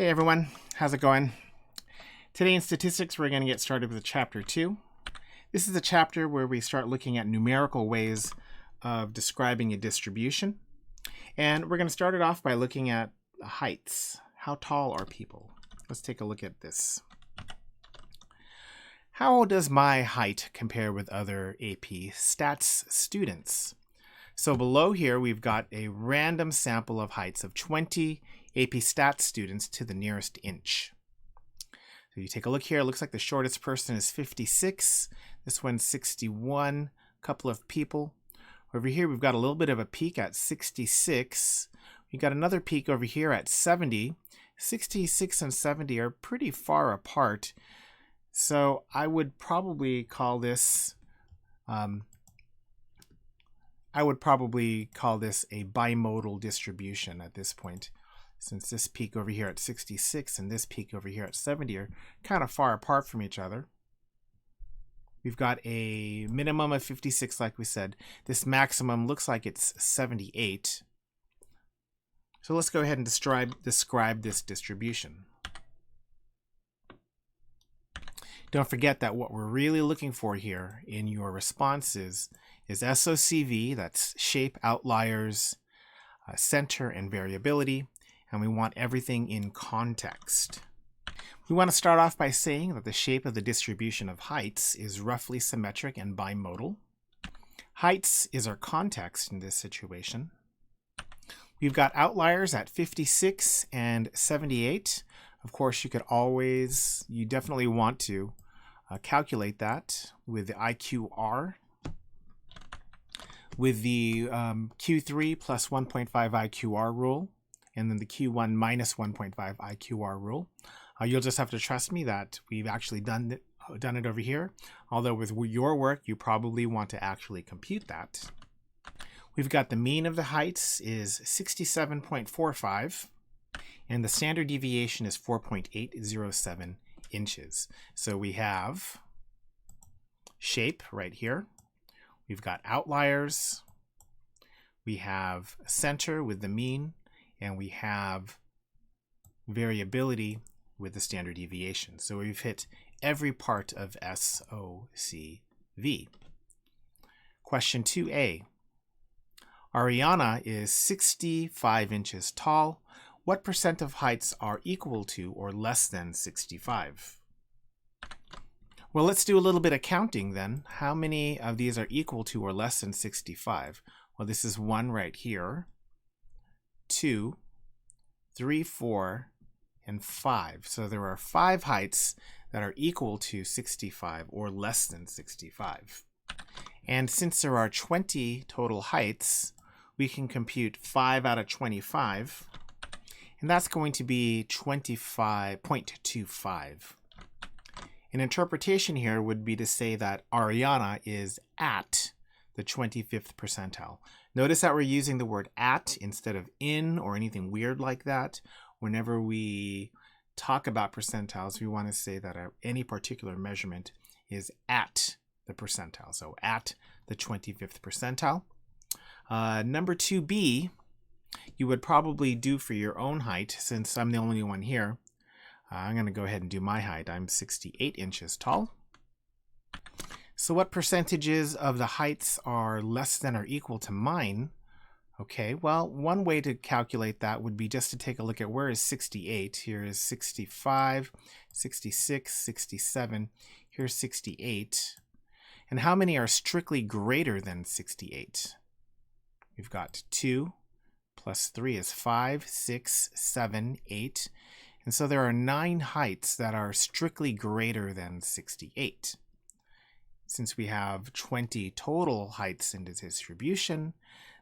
Hey everyone, how's it going? Today in statistics we're going to get started with chapter 2. This is a chapter where we start looking at numerical ways of describing a distribution. And we're going to start it off by looking at heights. How tall are people? Let's take a look at this. How does my height compare with other AP Stats students? So below here we've got a random sample of heights of 20 AP Stats students to the nearest inch. So you take a look here, it looks like the shortest person is 56. This one's 61, a couple of people. Over here we've got a little bit of a peak at 66. We've got another peak over here at 70. 66 and 70 are pretty far apart. So I would probably call this a bimodal distribution at this point, since this peak over here at 66 and this peak over here at 70 are kind of far apart from each other. We've got a minimum of 56, like we said. This maximum looks like it's 78. So let's go ahead and describe this distribution. Don't forget that what we're really looking for here in your responses is SOCV, that's shape, outliers, center, and variability, and we want everything in context. We want to start off by saying that the shape of the distribution of heights is roughly symmetric and bimodal. Heights is our context in this situation. We've got outliers at 56 and 78. Of course, you definitely want to calculate that with the IQR, with the Q3 plus 1.5 IQR rule, and then the Q1 minus 1.5 IQR rule. You'll just have to trust me that we've actually done it over here, although with your work you probably want to actually compute that. We've got the mean of the heights is 67.45, and the standard deviation is 4.807 inches. So we have shape right here. We've got outliers. We have center with the mean, and we have variability with the standard deviation. So we've hit every part of SOCV. Question 2a. Ariana is 65 inches tall. What percent of heights are equal to or less than 65? Well, let's do a little bit of counting then. How many of these are equal to or less than 65? Well, this is 1 right here, 2, 3, 4, and 5. So there are 5 heights that are equal to 65 or less than 65. And since there are 20 total heights, we can compute 5 out of 25. And that's going to be 25.25. An interpretation here would be to say that Ariana is at the 25th percentile. Notice that we're using the word at instead of in or anything weird like that. Whenever we talk about percentiles, we want to say that any particular measurement is at the percentile. So at the 25th percentile. Number 2b, you would probably do for your own height, since I'm the only one here. I'm going to go ahead and do my height. I'm 68 inches tall. So what percentages of the heights are less than or equal to mine? Okay, well, one way to calculate that would be just to take a look at where is 68. Here is 65, 66, 67. Here's 68. And how many are strictly greater than 68? We've got 2 plus 3 is 5, 6, 7, 8. And so there are 9 heights that are strictly greater than 68. Since we have 20 total heights in the distribution,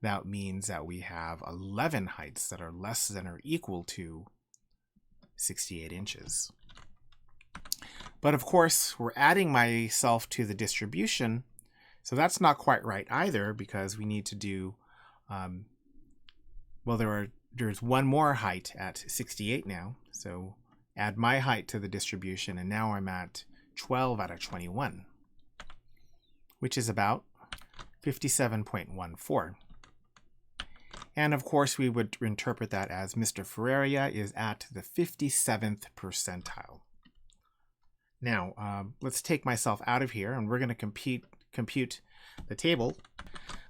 that means that we have 11 heights that are less than or equal to 68 inches. But of course, we're adding myself to the distribution, so that's not quite right either, because we need to do, there's one more height at 68 now, so add my height to the distribution, and now I'm at 12 out of 21, which is about 57.14. And of course, we would interpret that as Mr. Ferreria is at the 57th percentile. Now, let's take myself out of here, and we're going to compute the table.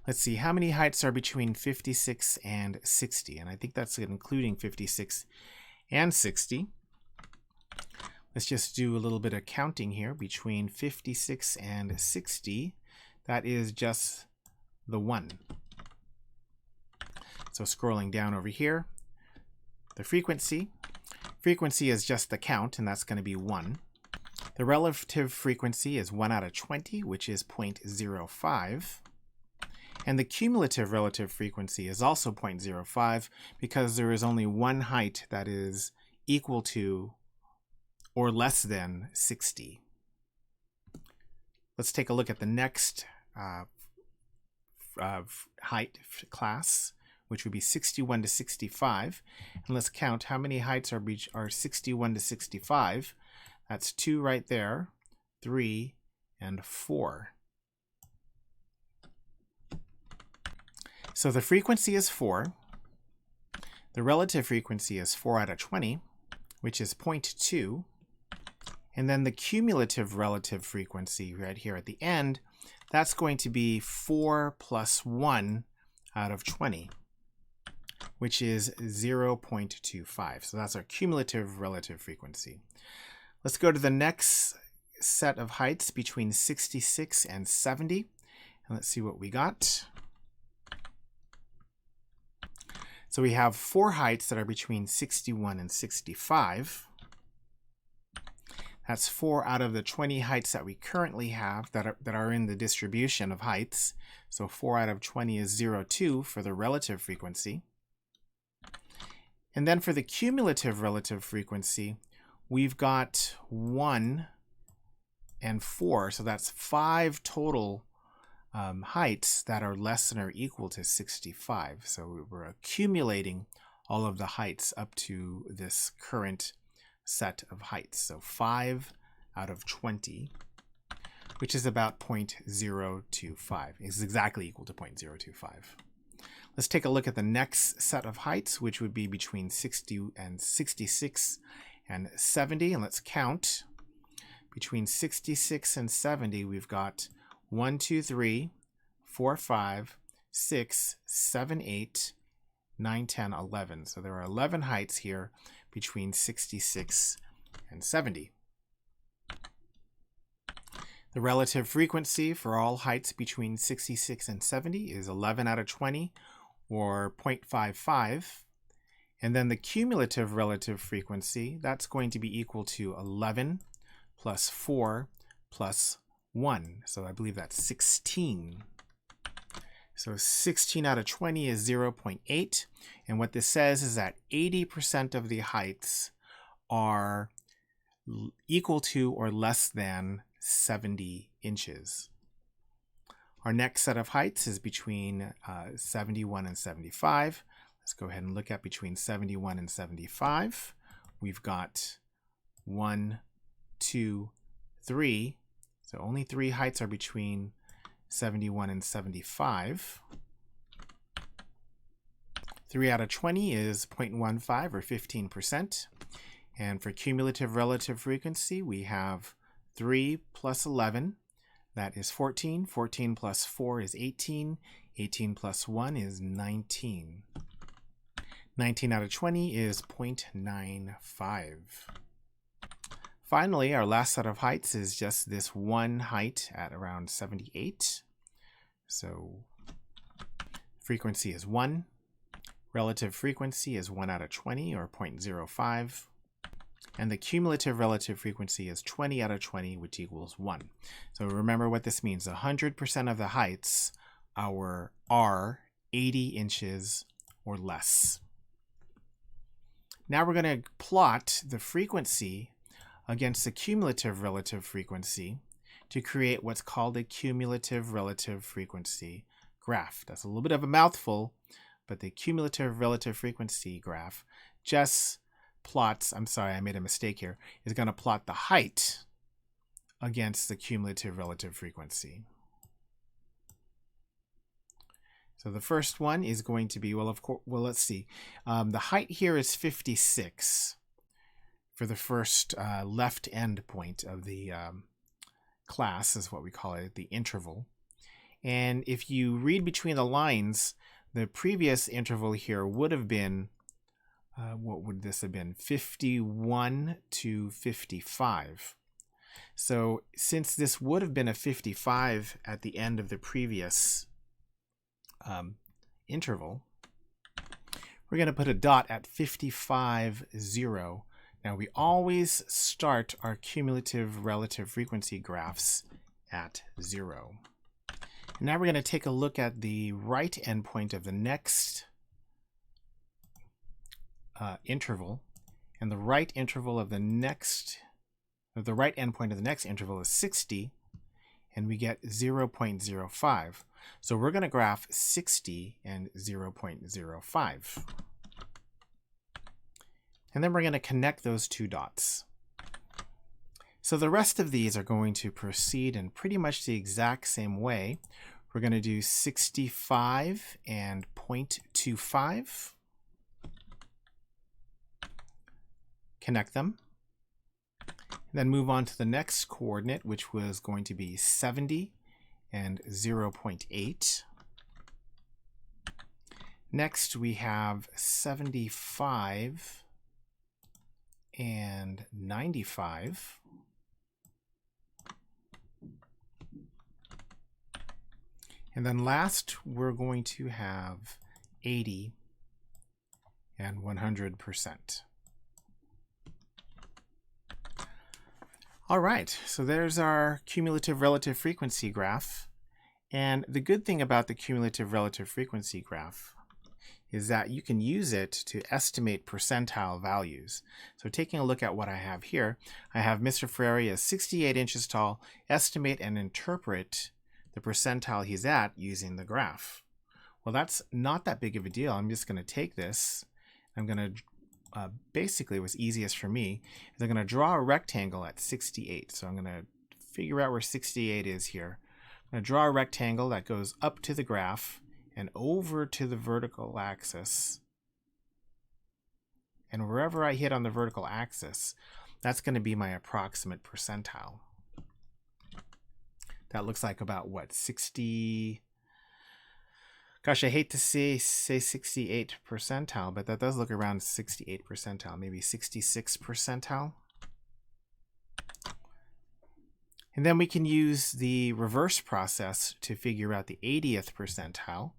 Let's see, how many heights are between 56 and 60? And I think that's including 56 and 60. Let's just do a little bit of counting here. Between 56 and 60, that is just the 1. So scrolling down over here, the frequency is just the count, and that's going to be 1. The relative frequency is 1 out of 20, which is 0.05. And the cumulative relative frequency is also 0.05 because there is only one height that is equal to or less than 60. Let's take a look at the next height class, which would be 61 to 65. And let's count how many heights are 61 to 65. That's 2 right there, 3, and 4. So the frequency is 4. The relative frequency is 4 out of 20, which is 0.2. And then the cumulative relative frequency right here at the end, that's going to be 4 plus 1 out of 20, which is 0.25. So that's our cumulative relative frequency. Let's go to the next set of heights between 66 and 70. And let's see what we got. So we have 4 heights that are between 61 and 65. That's 4 out of the 20 heights that we currently have that are in the distribution of heights. So 4 out of 20 is 0.2 for the relative frequency. And then for the cumulative relative frequency, we've got 1 and 4. So that's 5 total heights that are less than or equal to 65. So we're accumulating all of the heights up to this current set of heights. So 5 out of 20, which is about 0.025. It's exactly equal to 0.025. Let's take a look at the next set of heights, which would be between 60 and 66 and 70. And let's count. Between 66 and 70, we've got 1, 2, 3, 4, 5, 6, 7, 8, 9, 10, 11. So there are 11 heights here between 66 and 70. The relative frequency for all heights between 66 and 70 is 11 out of 20, or 0.55. And then the cumulative relative frequency, that's going to be equal to 11 plus 4 plus 1. So I believe that's 16. So 16 out of 20 is 0.8. And what this says is that 80% of the heights are equal to or less than 70 inches. Our next set of heights is between 71 and 75. Let's go ahead and look at between 71 and 75. We've got 1, 2, 3. So only 3 heights are between 71 and 75. 3 out of 20 is 0.15 or 15%. And for cumulative relative frequency, we have 3 plus 11. That is 14. 14 plus 4 is 18. 18 plus 1 is 19. 19 out of 20 is 0.95. Finally, our last set of heights is just this one height at around 78. So frequency is 1. Relative frequency is 1 out of 20 or 0.05. And the cumulative relative frequency is 20 out of 20, which equals 1. So remember what this means. 100% of the heights are 80 inches or less. Now we're going to plot the frequency against the cumulative relative frequency to create what's called a cumulative relative frequency graph. That's a little bit of a mouthful, but the cumulative relative frequency graph just plots, I'm sorry, I made a mistake here, is going to plot the height against the cumulative relative frequency. So the first one is going to be, well, of course, well, let's see. The height here is 56 for the first left end point of the class, is what we call it, the interval. And if you read between the lines, the previous interval here would have been, what would this have been? 51 to 55. So since this would have been a 55 at the end of the previous interval, we're going to put a dot at 55, 0. Now we always start our cumulative relative frequency graphs at 0. And now we're going to take a look at the right endpoint of the next interval, and the right interval of the next, the right endpoint of the next interval is 60, and we get 0.05. So we're going to graph 60 and 0.05. And then we're going to connect those two dots. So the rest of these are going to proceed in pretty much the exact same way. We're going to do 65 and 0.25. Connect them. Then move on to the next coordinate, which was going to be 70 and 0.8. Next we have 75 and 95. And then last we're going to have 80 and 100%. All right, so there's our cumulative relative frequency graph. And the good thing about the cumulative relative frequency graph is that you can use it to estimate percentile values. So taking a look at what I have here, I have Mr. Ferreria 68 inches tall, estimate and interpret the percentile he's at using the graph. Well, that's not that big of a deal. I'm just going to take this, I'm going to basically what's easiest for me is I'm going to draw a rectangle at 68. So I'm going to figure out where 68 is here. I'm going to draw a rectangle that goes up to the graph and over to the vertical axis. And wherever I hit on the vertical axis, that's going to be my approximate percentile. That looks like about what, 60... Gosh, I hate to say 68 percentile, but that does look around 68 percentile, maybe 66 percentile. And then we can use the reverse process to figure out the 80th percentile.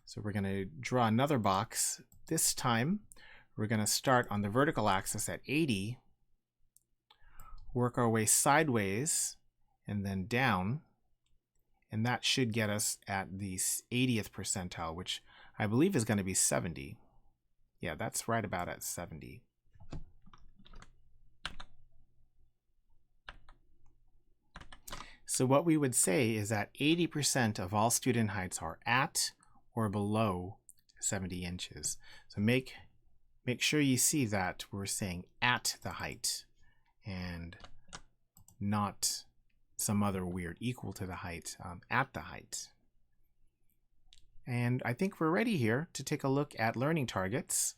So we're going to draw another box. This time, we're going to start on the vertical axis at 80, work our way sideways, and then down. And that should get us at the 80th percentile, which I believe is going to be 70. Yeah, that's right about at 70. So what we would say is that 80% of all student heights are at or below 70 inches. So make sure you see that we're saying at the height and not some other weird equal to the height, at the height. And I think we're ready here to take a look at learning targets.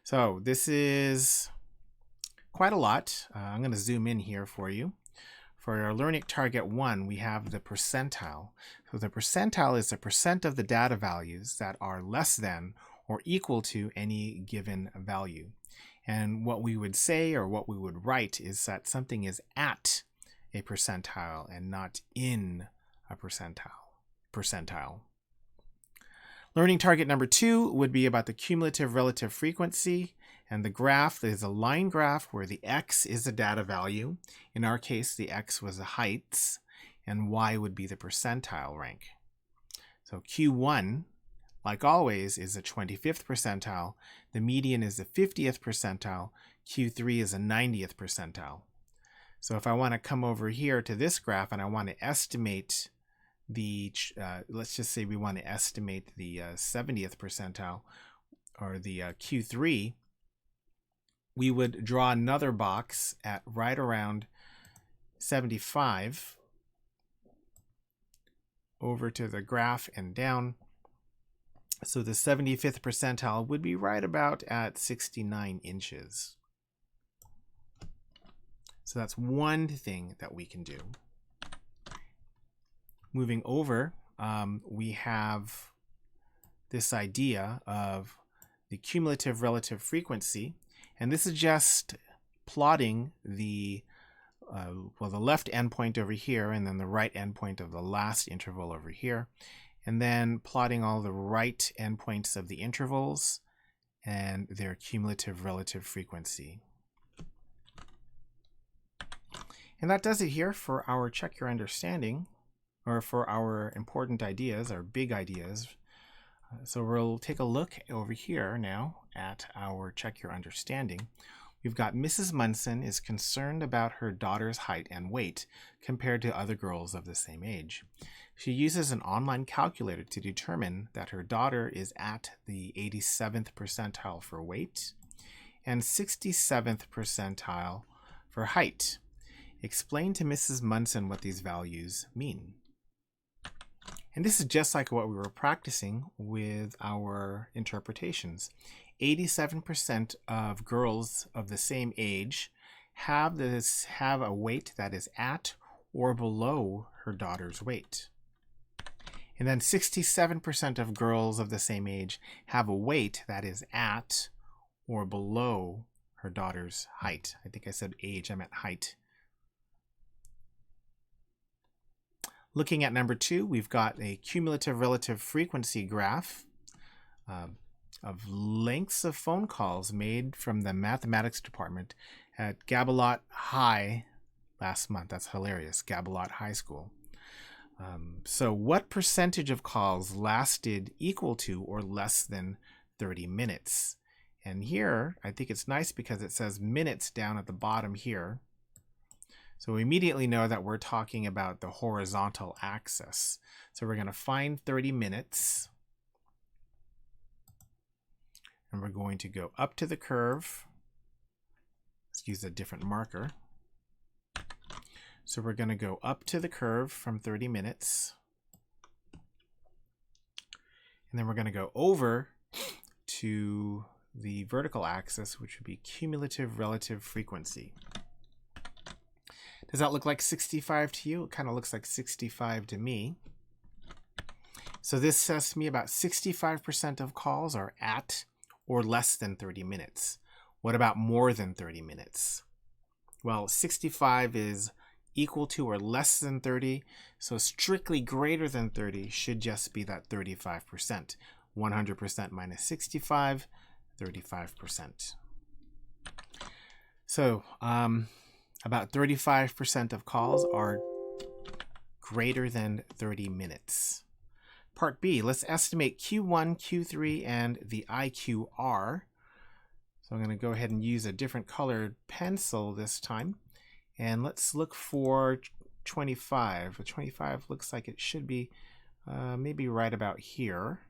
So this is quite a lot. I'm going to zoom in here for you. For our learning target 1, we have the percentile. So the percentile is the percent of the data values that are less than or equal to any given value. And what we would say, or what we would write, is that something is at a percentile and not in a percentile. Learning target number 2 would be about the cumulative relative frequency, and the graph is a line graph where the x is the data value. In our case, the x was the heights, and y would be the percentile rank. So Q1, like always, is the 25th percentile, the median is the 50th percentile, Q3 is the 90th percentile. So if I want to come over here to this graph and I want to estimate the, let's just say we want to estimate the 70th percentile, or the Q3, we would draw another box at right around 75 over to the graph and down. So the 75th percentile would be right about at 69 inches. So that's one thing that we can do. Moving over, we have this idea of the cumulative relative frequency, and this is just plotting the the left endpoint over here, and then the right endpoint of the last interval over here, and then plotting all the right endpoints of the intervals and their cumulative relative frequency. And that does it here for our Check Your Understanding, or for our important ideas, our big ideas. So we'll take a look over here now at our Check Your Understanding. We've got Mrs. Munson is concerned about her daughter's height and weight compared to other girls of the same age. She uses an online calculator to determine that her daughter is at the 87th percentile for weight and 67th percentile for height. Explain to Mrs. Munson what these values mean. And this is just like what we were practicing with our interpretations. 87% of girls of the same age have a weight that is at or below her daughter's weight. And then 67% of girls of the same age have a weight that is at or below her daughter's height. I think I said age, I meant height. Looking at number 2, we've got a cumulative relative frequency graph of lengths of phone calls made from the mathematics department at Gabolat High last month. That's hilarious, Gabolat High School. So what percentage of calls lasted equal to or less than 30 minutes? And here, I think it's nice because it says minutes down at the bottom here. So we immediately know that we're talking about the horizontal axis. So we're going to find 30 minutes. And we're going to go up to the curve. Let's use a different marker. So we're going to go up to the curve from 30 minutes. And then we're going to go over to the vertical axis, which would be cumulative relative frequency. Does that look like 65 to you? It kind of looks like 65 to me. So this says to me about 65% of calls are at or less than 30 minutes. What about more than 30 minutes? Well, 65 is equal to or less than 30, so strictly greater than 30 should just be that 35%. 100% minus 65, 35%. So, about 35% of calls are greater than 30 minutes. Part B, let's estimate Q1, Q3, and the IQR. So I'm going to go ahead and use a different colored pencil this time. And let's look for 25. 25 looks like it should be maybe right about here.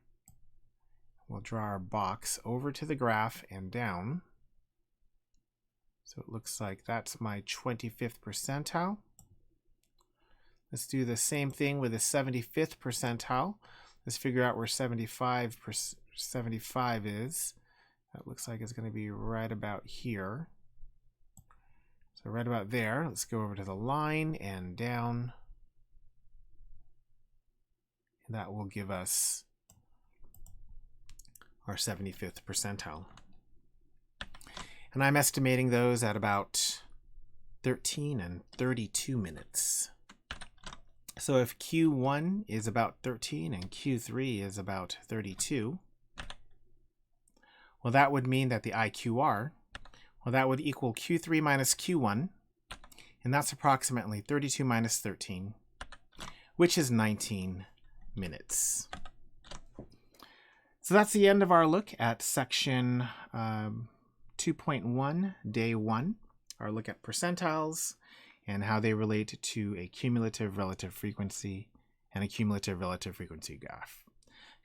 We'll draw our box over to the graph and down. So it looks like that's my 25th percentile. Let's do the same thing with the 75th percentile. Let's figure out where 75 is. That looks like it's going to be right about here. So right about there. Let's go over to the line and down. And that will give us our 75th percentile. And I'm estimating those at about 13 and 32 minutes. So if Q1 is about 13 and Q3 is about 32, well, that would mean that the IQR, well, that would equal Q3 minus Q1, and that's approximately 32 minus 13, which is 19 minutes. So that's the end of our look at section 2.1, day 1, our look at percentiles and how they relate to a cumulative relative frequency and a cumulative relative frequency graph.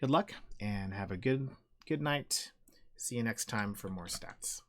Good luck and have a good night. See you next time for more stats.